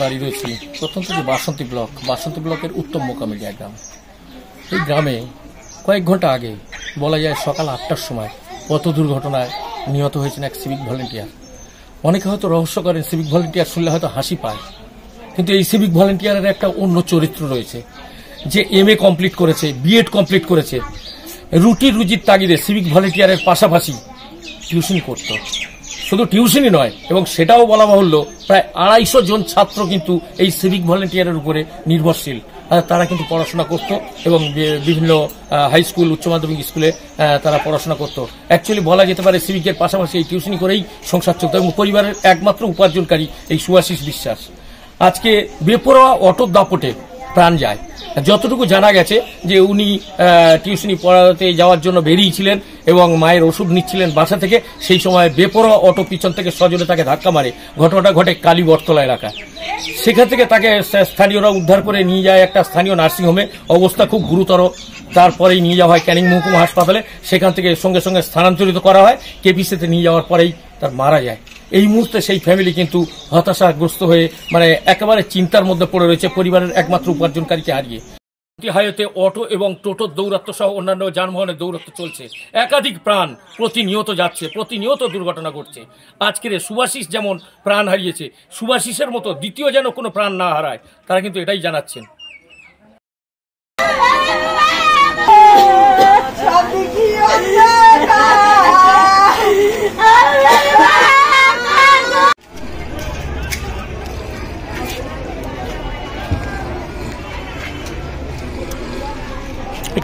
দাঁড়িয়ে রয়েছি প্রত্যন্ত যে বাসন্তী ব্লকের উত্তম মোকামিলিয়া গ্রাম। এই গ্রামে কয়েক ঘন্টা আগে বলা যায় সকাল 8টার সময় পথ দুর্ঘটনায় নিহত হয়েছেন এক সিভিক ভলেন্টিয়ার। অনেকে হয়তো রহস্য করেন, সিভিক ভলেন্টিয়ার শুনলে হয়তো হাসি পায়, কিন্তু এই সিভিক ভলেন্টিয়ারের একটা অন্য চরিত্র রয়েছে। যে MA কমপ্লিট করেছে, BEd কমপ্লিট করেছে, রুজির তাগিদে সিভিক ভলেন্টিয়ারের পাশাপাশি টিউশন করত। শুধু টিউশনই নয়, এবং সেটাও বলা বাহুল্য, প্রায় 250 জন ছাত্র কিন্তু এই সিভিক ভলেন্টিয়ারের উপরে নির্ভরশীল। তারা কিন্তু পড়াশোনা করত এবং বিভিন্ন হাই স্কুল, উচ্চ মাধ্যমিক স্কুলে তারা পড়াশোনা করত। অ্যাকচুয়ালি বলা যেতে পারে সিভিকের পাশাপাশি এই টিউশনি করেই সংসার চলত, এবং পরিবারের একমাত্র উপার্জনকারী এই সুভাষিস বিশ্বাস আজকে বেপরোয়া অটোর দাপটে প্রাণ যায়। যতটুকু জানা গেছে যে উনি টিউশনি পড়াতে যাওয়ার জন্য বেরিয়েছিলেন এবং মায়ের ওষুধ নিচ্ছিলেন বাসা থেকে। সেই সময় বেপরোয়া অটো পিছন থেকে সজোরে তাকে ধাক্কা মারে। ঘটনাটা ঘটে কালীবরতলা এলাকায়। সেখান থেকে তাকে স্থানীয়রা উদ্ধার করে নিয়ে যায় একটা স্থানীয় নার্সিংহোমে। অবস্থা খুব গুরুতর। তারপরেই নিয়ে যাওয়া হয় ক্যানিং মহকুমা হাসপাতালে। সেখান থেকে সঙ্গে সঙ্গে স্থানান্তরিত করা হয়। কেপিসিতে নিয়ে যাওয়ার পরেই তার মারা যায়। এই মুহূর্তে সেই ফ্যামিলি কিন্তু হতাশাগ্রস্ত হয়ে একেবারে চিন্তার মধ্যে পড়ে রয়েছে, পরিবারের একমাত্র উপার্জনকারীকে হারিয়ে। হাইওয়েতে অটো এবং টোটোর দৌরাত্ম্য সহ অন্যান্য যানবাহনের দৌরাত্ম্য চলছে। একাধিক প্রাণ প্রতিনিয়ত যাচ্ছে, প্রতিনিয়ত দুর্ঘটনা ঘটছে। আজকের সুভাষিস যেমন প্রাণ হারিয়েছে, সুভাষিসের মতো দ্বিতীয় যেন কোনো প্রাণ না হারায়, তারা কিন্তু এটাই জানাচ্ছেন।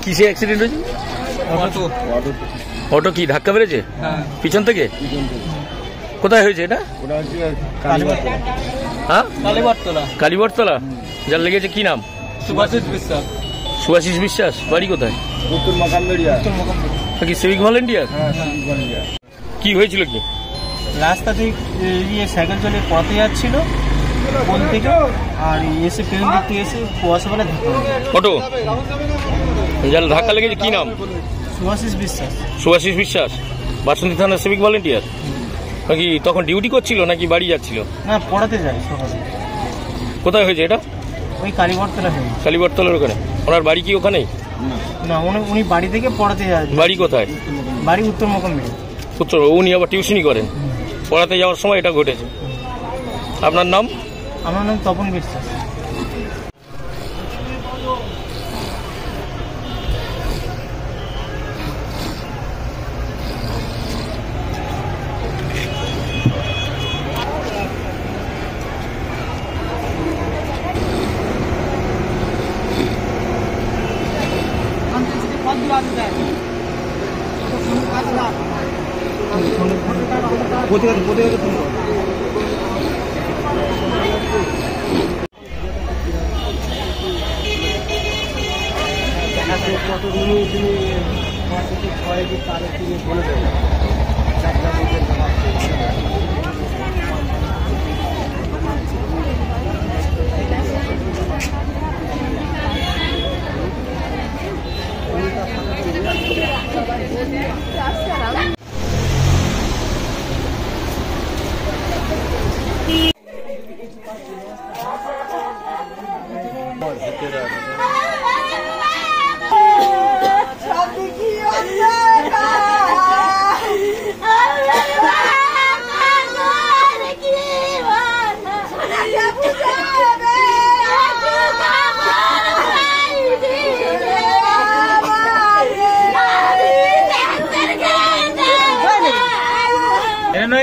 কিসে অ্যাক্সিডেন্ট হয়েছে? অটো কি ধাক্কা মেরেছে পিছন থেকে? কোথায় হয়েছে এটা? হ্যাঁ, কালীবরতলা। যার লেগেছে কি নাম? সুভাষিস বিশ্বাস। বাড়ি কোথায়? কি সিভিক ভলেন্টিয়ার? কি হয়েছিল? কি রাস্তা থেকে সাইকেল চলে পথে যাচ্ছিল কোন থেকে, আর এসে পেছন দিক থেকে এসে কুয়াশা বলে অটো যার ধাক্কা লেগেছে কি নাম? সুভাষিস বিশ্বাস। বাসন্তী থানার সিভিক ভলেন্টিয়ার। নাকি তখন ডিউটি করছিল নাকি বাড়ি যাচ্ছিল? না, পড়াতে যায় সকালে। কোথায় হয়েছে এটা? ওই কালীবরতলা। কালীবরতলার ওখানে। ওনার বাড়ি কি ওখানেই? না, উনি বাড়ি থেকে পড়াতে যায়। বাড়ি কোথায়? বাড়ি উত্তর মোকামিলিয়া। উত্তর। উনি আবার টিউশনি করেন। পড়াতে যাওয়ার সময় এটা ঘটেছে। আপনার নাম? আমার নাম তপন বিশ্বাস।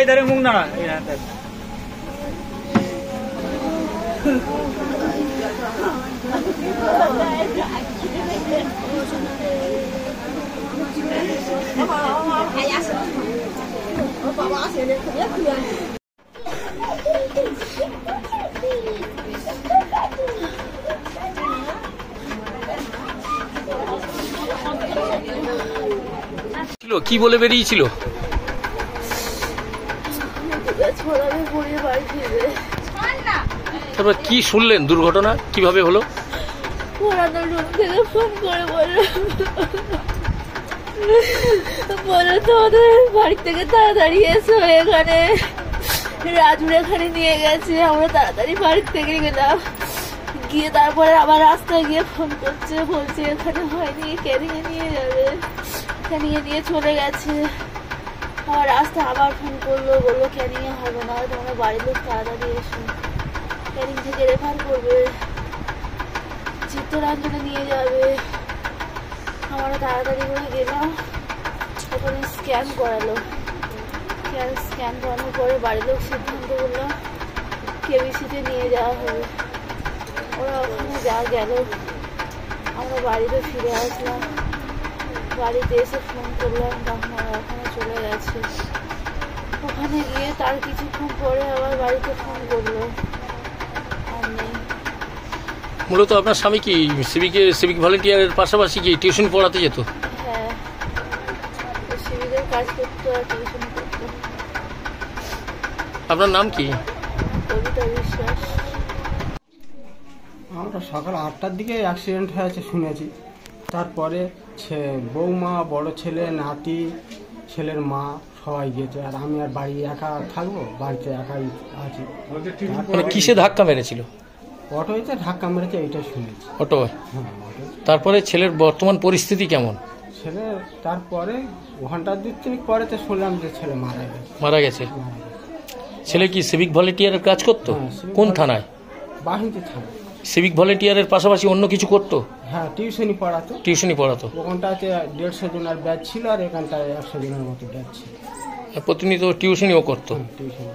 इधर मुंग ना কি বলে বেরিয়েছিল? তারপর কি শুনলেন দুর্ঘটনা কিভাবে হলো? বলে তোমাদের বাড়ি থেকে তাড়াতাড়ি এসো, এখানে রাজুরেখানে নিয়ে গেছে। আমরা তাড়াতাড়ি বাড়ির থেকে গেলাম, গিয়ে তারপরে আবার রাস্তায় গিয়ে ফোন করছে, বলছে এখানে হয়নি, ক্যানিংয়ে নিয়ে যাবে। ক্যানিংয়ে নিয়ে চলে গেছে। আবার রাস্তায় আবার ফোন করলো, বললো ক্যানিংয়ে হবে না, তোমরা বাড়ির লোক তাড়াতাড়ি এসো, ক্যানিং থেকে রেফার করবে, চিত্তরঞ্জনে নিয়ে যাবে। আমরা তাড়াতাড়ি করে গেলাম, ওখানে স্ক্যান করালো। স্ক্যান করানোর পরে বাড়ির লোক সিদ্ধান্ত করলো কেবিসিতে নিয়ে যাওয়া হবে। ওরা ওখানে যা গেল, আমরা বাড়িতে ফিরে আসলাম। বাড়িতে এসে ফোন করলাম, তখন ওরা ওখানে চলে গেছে। ওখানে গিয়ে তার কিছুক্ষণ পরে আবার বাড়িতে ফোন করলো, আর নেই। মূলত আপনার স্বামী কি সিভিক ভলেন্টিয়ারের পাশাপাশি কি টিউশন পড়াতে যেত? হ্যাঁ, সিভিকের কাজ করতো আর টিউশন করতো। আপনার নাম কি? কবিতা বিশ্বাস। আমরা সকাল 8টার দিকে অ্যাক্সিডেন্ট হয়েছে শুনেছি। তারপরে বৌমা, বড় ছেলে, নাতি, ছেলের মা সবাই গেছে, আর আমি আর বাড়ি একা থাকবো, বাড়িতে একাই আছি। মানে কিসে ধাক্কা মেরেছিল? অটোতে ধাক্কা মেরেছে, এইটা শুনেছি। অটো। হ্যাঁ, অটো। তারপরে ছেলের বর্তমান পরিস্থিতি কেমন? ছেলে তারপরে ঘন্টা 2-3 পরে তো শুনলাম যে ছেলে মারা গেছে। মারা গেছে। ছেলে কি সিভিক ভলেন্টিয়ারের কাজ করতো? হ্যাঁ, civic কোন volunteer। থানায়? বাহিনীতে থানা। সিভিক ভলেন্টিয়ারের পাশাপাশি অন্য কিছু করতো? হ্যাঁ, টিউশনই পড়াতো। টিউশনই পড়াতো। ওখানটাতে 150 জনের ব্যাচ ছিল, আর এখানটায় 100 জনের মতো ব্যাচ ছিল। প্রতিনিয়ত টিউশনিও করতো। টিউশন।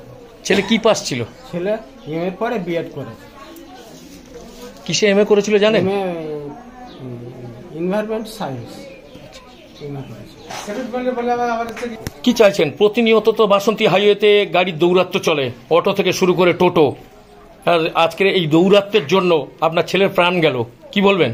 ছেলে কি পাস ছিল? ছেলে এমএ পরে বিএড করে। কিসে এমএ করেছিল জানেন? Environment science. কি চাইছেন? প্রতিনিয়ত তো বাসন্তী হাইওয়েতে গাড়ির দৌরাত্ম্য চলে, অটো থেকে শুরু করে টোটো, আর আজকের এই দৌরাত্ম্যের জন্য আপনার ছেলের প্রাণ গেল, কি বলবেন?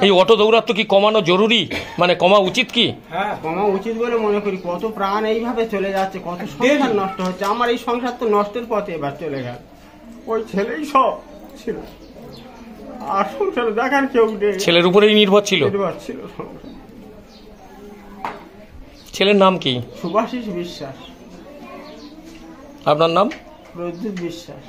এই অটো দৌরাত্ম্য কি কমানো জরুরি, মানে কমা উচিত কি? হ্যাঁ, কমা উচিত বলে মনে করি। কত প্রাণ এইভাবে চলে যাচ্ছে, কত সংসার নষ্ট হচ্ছে। আমার এই সংসার তো নষ্টের পথে এবার চলে গেল। ওই ছেলেই সব ছিল, আর সংসার দেখার কেউ নেই। ছেলের উপরেই নির্ভর ছিল। ছিল সংসার। ছেলের নাম কি? সুভাষিস বিশ্বাস। আপনার নাম? প্রদ্যুৎ বিশ্বাস।